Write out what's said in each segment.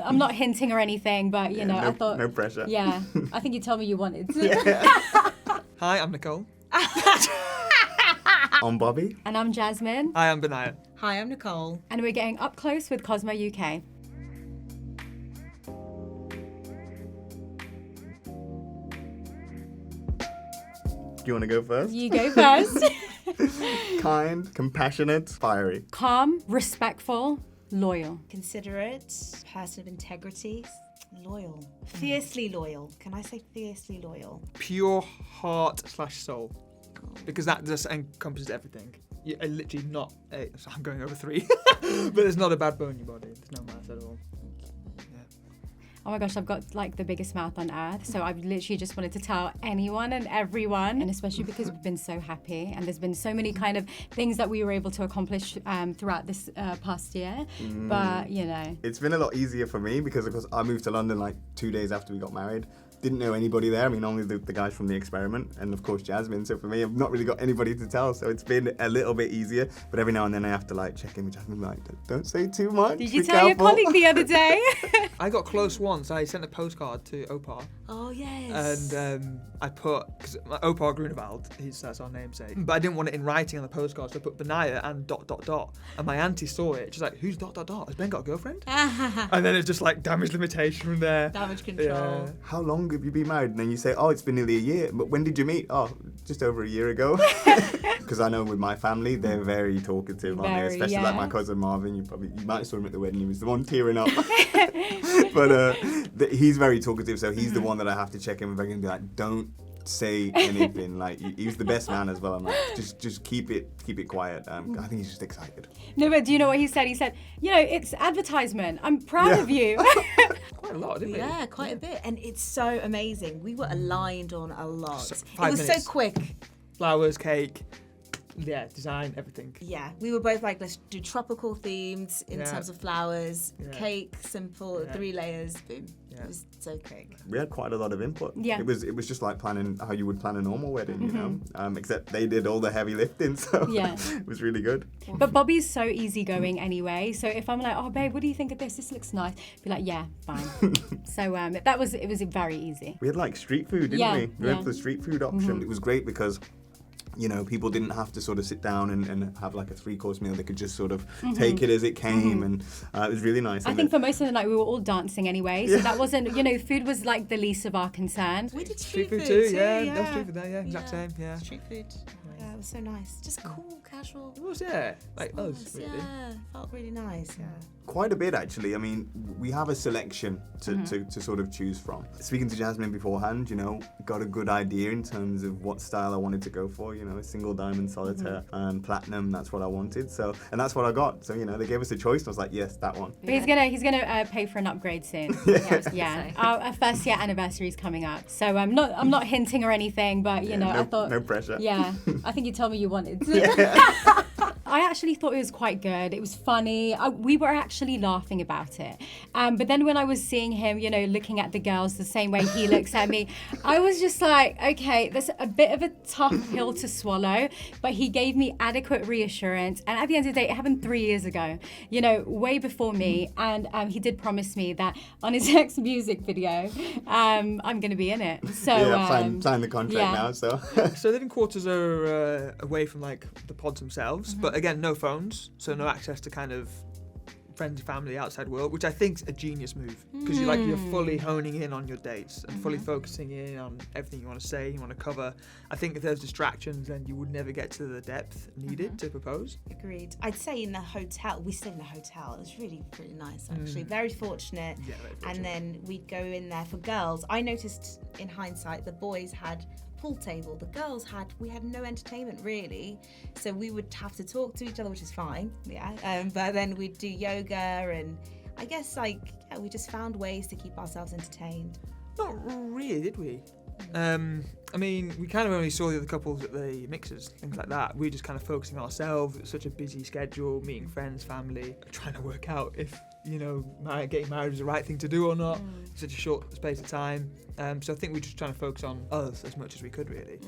I'm not hinting or anything, but you know, no, I thought no pressure. Yeah, I think you told me you wanted to. Yeah. Hi, I'm Nicole. I'm Bobby. And I'm Jasmine. Hi, I'm Benaiah. Hi, I'm Nicole. And we're getting up close with Cosmo UK. Do you want to go first? You go first. Kind, compassionate, fiery. Calm, respectful, loyal. Considerate, person of integrity, loyal. Fiercely loyal. Can I say fiercely loyal? Pure heart/soul. Because that just encompasses everything. You're literally not so I'm going over 3. But there's not a bad bone in your body. There's no mouth at all. Oh my gosh, I've got like the biggest mouth on earth. So I've literally just wanted to tell anyone and everyone, and especially because we've been so happy and there's been so many kind of things that we were able to accomplish throughout this past year. But, you know. It's been a lot easier for me because, of course, I moved to London like 2 days after we got married. Didn't know anybody there. I mean, only the guys from the experiment and, of course, Jasmine. So for me, I've not really got anybody to tell. So it's been a little bit easier. But every now and then I have to like check in with Jasmine, like, don't say too much. Did you Be tell careful. your colleague the other day? I got close once. I sent a postcard to Opar. Oh, yes. And I put, because Opar Grunewald, that's our namesake, but I didn't want it in writing on the postcard, so I put Benaiah and ... And my auntie saw it. She's like, who's ... Has Ben got a girlfriend? And then it's just like damage limitation from there. Damage control. Yeah. How long have you been married? And then you say, oh, it's been nearly a year. But when did you meet? Oh, just over a year ago. Because I know with my family, they're very talkative, aren't they? Especially like my cousin Marvin. You might have saw him at the wedding. He was the one tearing up. But he's very talkative, so he's the one that I have to check in with and be like, don't say anything. Like, he's the best man as well. I'm like, just keep it quiet. I think he's just excited. No, but do you know what he said? He said, you know, it's advertisement. I'm proud of you. Quite a lot, didn't it? Yeah, quite a bit. And it's so amazing. We were aligned on a lot. So, It 5 was minutes. so quick. Flowers, cake, design, everything. Yeah, we were both like, let's do tropical themes in Yeah. terms of flowers, Yeah. cake, simple, Yeah. 3 layers, boom. Yeah. It was so quick. We had quite a lot of input. Yeah. It was just like planning how you would plan a normal wedding, you know. Except they did all the heavy lifting, so Yeah. it was really good. But Bobby's so easygoing anyway. So if I'm like, oh babe, what do you think of this? This looks nice. Be like, yeah, fine. So it was very easy. We had like street food, didn't Yeah, we? We yeah. went for the street food option. It was great because, you know, people didn't have to sort of sit down and have like a 3-course meal. They could just sort of take it as it came, and it was really nice. I think for most of the night we were all dancing anyway, so that wasn't, you know, food was like the least of our concern. We did Street street food food too, yeah. That was street food there, yeah. Exact Yeah. same, yeah. Street food. Yeah, it was so nice. Just cool, casual. It was, yeah. Like us, Nice, really. yeah, felt really nice. Yeah. Quite a bit actually. I mean, we have a selection to sort of choose from. Speaking to Jasmine beforehand, you know, got a good idea in terms of what style I wanted to go for. You know, a single diamond solitaire, platinum. That's what I wanted. So, and that's what I got. So, you know, they gave us a choice, and I was like, yes, that one. But he's gonna pay for an upgrade soon. Yeah. Our first year anniversary is coming up, so I'm not hinting or anything, but you know, no, I thought no pressure. Yeah, I think you told me you wanted to. I actually thought it was quite good. It was funny. We were actually laughing about it. But then when I was seeing him, you know, looking at the girls the same way he looks at me, I was just like, okay, that's a bit of a tough pill to swallow. But he gave me adequate reassurance. And at the end of the day, it happened 3 years ago, you know, way before me. And he did promise me that on his next music video, I'm going to be in it. So yeah, sign the contract now. So So living quarters are away from like the pods themselves, but again, no phones, so no access to kind of friends, family, outside world, which I think's a genius move because you're fully honing in on your dates and fully focusing in on everything you want to say, you want to cover. I think if there's distractions, then you would never get to the depth needed to propose. Agreed. I'd say in the hotel, we stayed in a hotel. It was really, really nice actually. Very fortunate. Yeah, very fortunate. And then we'd go in there for girls. I noticed in hindsight, the boys had pool table. The girls we had no entertainment really. So we would have to talk to each other, which is fine. Yeah. But then we'd do yoga and I guess we just found ways to keep ourselves entertained. Not really, did we? I mean, we kind of only saw the other couples at the mixers, things like that. We were just kind of focusing on ourselves. It was such a busy schedule, meeting friends, family, trying to work out if, you know, getting married was the right thing to do or not in such a short space of time. So I think we're just trying to focus on us as much as we could, really.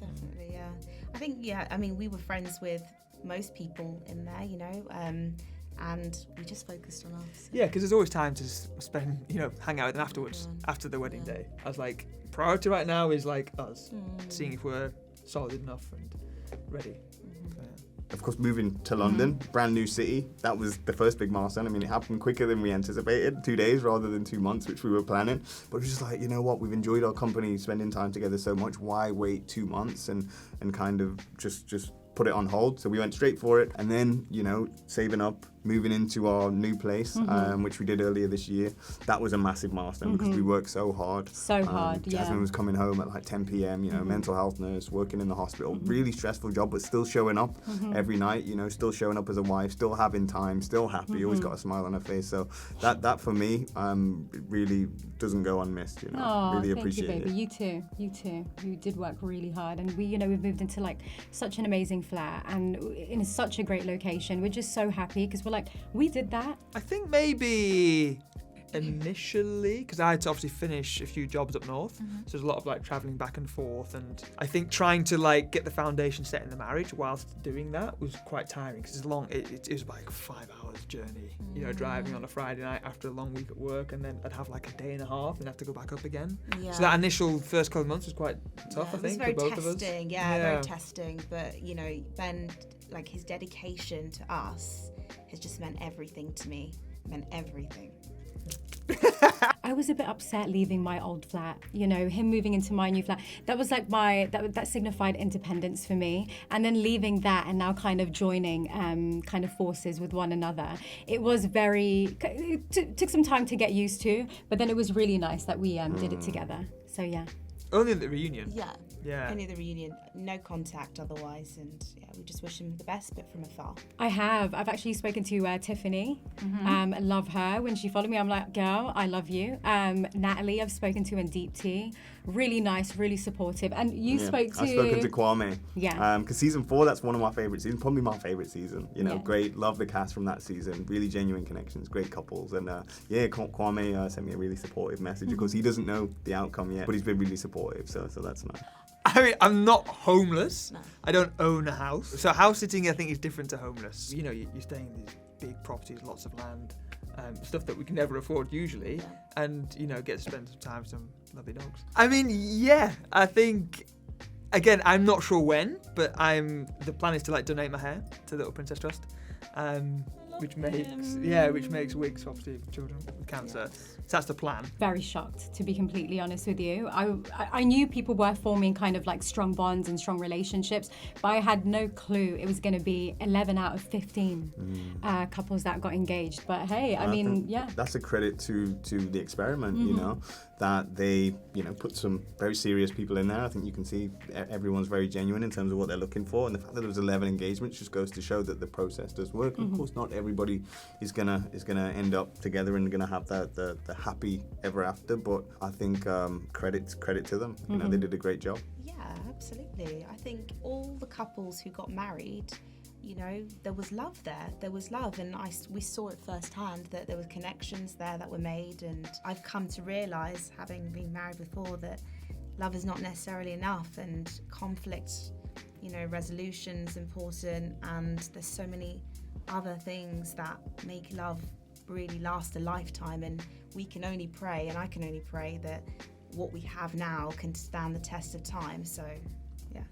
Definitely, yeah. I think, we were friends with most people in there, you know. and we just focused on us. Yeah, because there's always time to spend, hang out with them afterwards, after the wedding day. I was like, priority right now is like us, seeing if we're solid enough and ready. Of course, moving to London, brand new city, that was the first big milestone. I mean, it happened quicker than we anticipated, 2 days rather than 2 months, which we were planning. But it was just like, you know what, we've enjoyed our company, spending time together so much. Why wait 2 months and kind of just put it on hold? So we went straight for it. And then, saving up, moving into our new place, which we did earlier this year. That was a massive milestone because we worked so hard. Jasmine was coming home at like 10 p.m, mental health nurse, working in the hospital, really stressful job, but still showing up every night, still showing up as a wife, still having time, still happy, always got a smile on her face. So that for me, really doesn't go unmissed, really appreciate thank you, baby. it. You too. You did work really hard, and we've moved into like such an amazing flat and in such a great location. We're just so happy because we're like, we did that. I think maybe initially, because I had to obviously finish a few jobs up north, so there's a lot of like traveling back and forth, and I think trying to like get the foundation set in the marriage whilst doing that was quite tiring because it's long. It was like a 5 hours journey, driving on a Friday night after a long week at work, and then I'd have like a day and a half and have to go back up again. Yeah. So that initial first couple of months was quite tough, I think, for both of us. Very testing, but Ben, like his dedication to us has just meant everything to me. Meant everything. I was a bit upset leaving my old flat, him moving into my new flat. That was like that signified independence for me. And then leaving that and now kind of joining kind of forces with one another. It was it took some time to get used to, but then it was really nice that we did it together. So yeah. Only at the reunion. Yeah. Only the reunion, no contact otherwise, and we just wish him the best, but from afar. I've actually spoken to Tiffany. I love her. When she followed me, I'm like, girl, I love you. Natalie, I've spoken to in Deep Tea. Really nice, really supportive. And I've spoken to Kwame. Yeah. Because season 4, that's one of my favourite seasons, probably my favourite season. Great, love the cast from that season. Really genuine connections, great couples. And Kwame sent me a really supportive message. Of course, he doesn't know the outcome yet, but he's been really supportive, so that's nice. I mean, I'm not homeless. No. I don't own a house. So house sitting, I think, is different to homeless. You're staying in these big properties, lots of land, stuff that we can never afford usually, and, get to spend some time with some lovely dogs. I mean, I think, again, I'm not sure when, but the plan is to, like, donate my hair to the Little Princess Trust, which makes wigs for obviously children with cancer. So that's the plan. Very shocked, to be completely honest with you. I knew people were forming kind of like strong bonds and strong relationships, but I had no clue it was going to be 11 out of 15 couples that got engaged. But hey, I mean, that's a credit to the experiment, that they, put some very serious people in there. I think you can see everyone's very genuine in terms of what they're looking for, and the fact that there was 11 engagements just goes to show that the process does work. Of course, not everybody is gonna end up together and gonna have the happy ever after, but I think credit to them. They did a great job. Yeah, absolutely. I think all the couples who got married, there was love there. There was love, and we saw it firsthand that there were connections there that were made. And I've come to realise, having been married before, that love is not necessarily enough, and conflict, resolution's important, and there's so many other things that make love really last a lifetime. And we can only pray, and I can only pray, that what we have now can stand the test of time. So, yeah.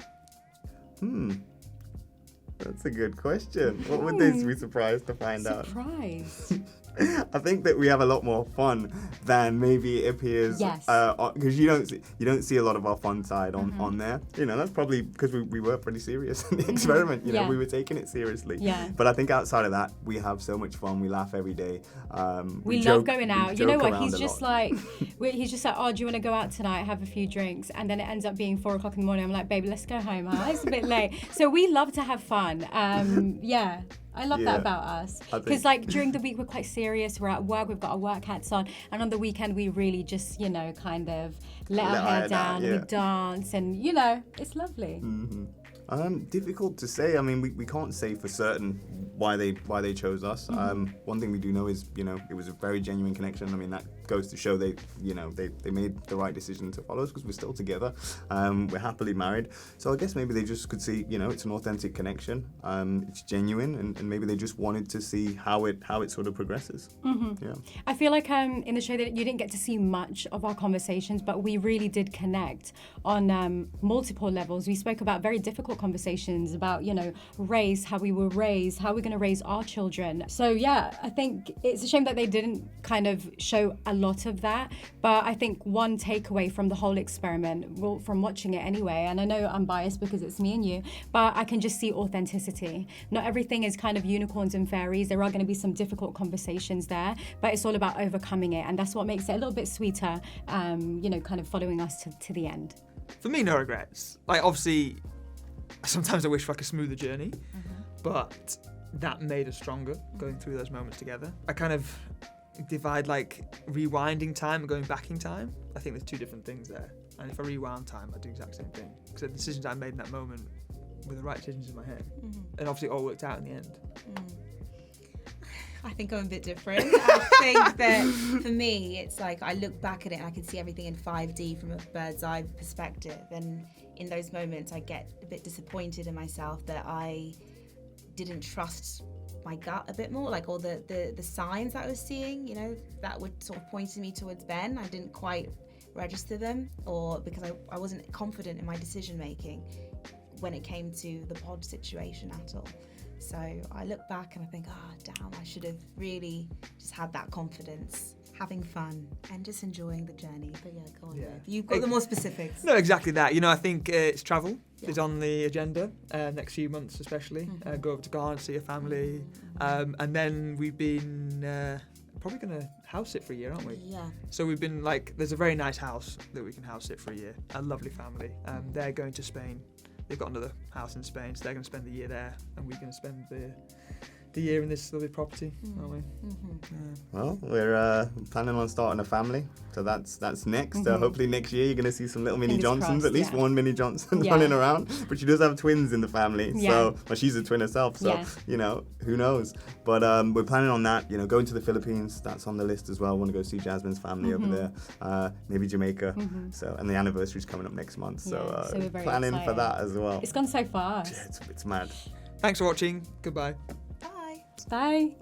That's a good question. What would they be surprised to find out? Surprised. I think that we have a lot more fun than maybe it appears. Yes. Because you don't see a lot of our fun side on there. That's probably because we were pretty serious in the experiment. We were taking it seriously. Yeah. But I think outside of that, we have so much fun. We laugh every day. We love going out. You know what? He's just like, oh, do you want to go out tonight? Have a few drinks, and then it ends up being 4 o'clock in the morning. I'm like, baby, let's go home. Huh? It's a bit late. So we love to have fun. I love that about us. Because like during the week we're quite serious, we're at work, we've got our work hats on, and on the weekend we really just, kind of let our hair down, and we dance, and it's lovely. Difficult to say. I mean, we can't say for certain why they chose us. One thing we do know is, it was a very genuine connection. I mean, that goes to show they made the right decision to follow us because we're still together. We're happily married. So I guess maybe they just could see, it's an authentic connection. It's genuine, and maybe they just wanted to see how it sort of progresses. Yeah. I feel like in the show that you didn't get to see much of our conversations, but we really did connect on multiple levels. We spoke about very difficult conversations about, race, how we were raised, how we're going to raise our children. So yeah, I think it's a shame that they didn't kind of show a lot of that. But I think one takeaway from the whole experiment, well, from watching it anyway, and I know I'm biased because it's me and you, but I can just see authenticity. Not everything is kind of unicorns and fairies. There are going to be some difficult conversations there, but it's all about overcoming it. And that's what makes it a little bit sweeter, kind of following us to the end. For me, no regrets. Like, obviously, sometimes I wish for like a smoother journey, but that made us stronger going through those moments together. I kind of divide like rewinding time and going back in time. I think there's two different things there. And if I rewound time, I do the exact same thing. Because the decisions I made in that moment were the right decisions in my head. And obviously it all worked out in the end. I think I'm a bit different. I think that for me, it's like I look back at it and I can see everything in 5D from a bird's eye perspective. And in those moments, I get a bit disappointed in myself that I didn't trust my gut a bit more, like all the signs that I was seeing, that would sort of pointed me towards Ben. I didn't quite register them, or because I wasn't confident in my decision making when it came to the pod situation at all. So I look back and I think, damn, I should have really just had that confidence, having fun and just enjoying the journey. But yeah, go on. Yeah. You've got the more specifics. No, exactly that. I think it's travel is on the agenda next few months, especially. Go over to Ghana, see a family. And then we've been probably going to house sit for a year, aren't we? Yeah. So we've been there's a very nice house that we can house sit for a year. A lovely family. They're going to Spain. They've got another house in Spain, so they're going to spend the year there, and we're going to spend the year in this lovely property, aren't we? Well, we're planning on starting a family, so that's next. Hopefully next year you're going to see some little mini Fingers Johnsons, crossed, at least one mini Johnson running around. But she does have twins in the family, so she's a twin herself, so who knows? But we're planning on that. Going to the Philippines, that's on the list as well. Want to go see Jasmine's family over there, maybe Jamaica. So, and the anniversary's coming up next month, so we're very planning excited for that as well. It's gone so fast. Yeah, it's mad. Thanks for watching. Goodbye. Bye. Bye.